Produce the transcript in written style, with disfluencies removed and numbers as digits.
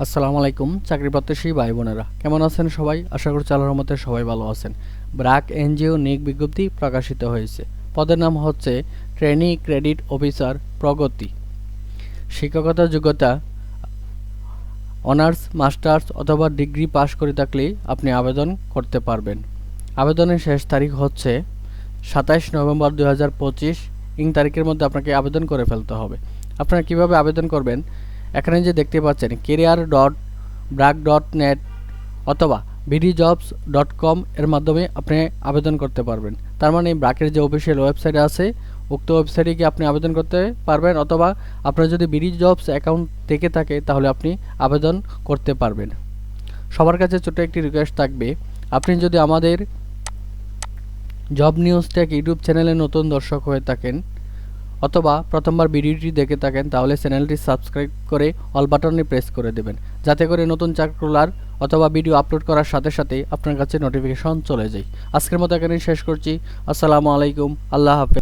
আসসালামু আলাইকুম চাকরি প্রত্যাশী ভাই বোনেরা, কেমন আছেন সবাই? আশা করছি আল্লাহর রহমতে সবাই ভালো আছেন। ব্র্যাক এনজিও নিয়োগ বিজ্ঞপ্তি প্রকাশিত হয়েছে। পদের নাম হচ্ছে ট্রেনি ক্রেডিট অফিসার প্রগতি। শিক্ষকতার যোগ্যতা অনার্স, মাস্টার্স অথবা ডিগ্রি পাশ করে থাকলেই আপনি আবেদন করতে পারবেন। আবেদনের শেষ তারিখ হচ্ছে 27 নভেম্বর 2025 তারিখের মধ্যে আপনাকে আবেদন করে ফেলতে হবে। আপনারা কিভাবে আবেদন করবেন? এখানে যে দেখতে পাচ্ছেন career.brac.net অথবা bdjobs.com এর মাধ্যমে আপনি আবেদন করতে পারবেন। তার মানে ব্র্যাকের যে অফিসিয়াল ওয়েবসাইট আছে উক্ত ওয়েবসাইটে গিয়ে আপনি আবেদন করতে পারবেন, অথবা আপনার যদি বিডি জবস অ্যাকাউন্ট থেকে থাকে তাহলে আপনি আবেদন করতে পারবেন। সবার কাছে ছোট্ট একটি রিকোয়েস্ট থাকবে, আপনি যদি আমাদের জব নিউজ টেক ইউটিউব চ্যানেলে নতুন দর্শক হয়ে থাকেন অথবা প্রথমবার ভিডিওটি দেখে থাকেন তাহলে চ্যানেলটি সাবস্ক্রাইব করে অল বাটনে প্রেস করে দেবেন, যাতে করে নতুন সার্কুলার অথবা ভিডিও আপলোড করার সাথে সাথে আপনার কাছে নোটিফিকেশন চলে যায়। আজকের মতো এখানেই শেষ করছি। আসসালামু আলাইকুম, আল্লাহ হাফেজ।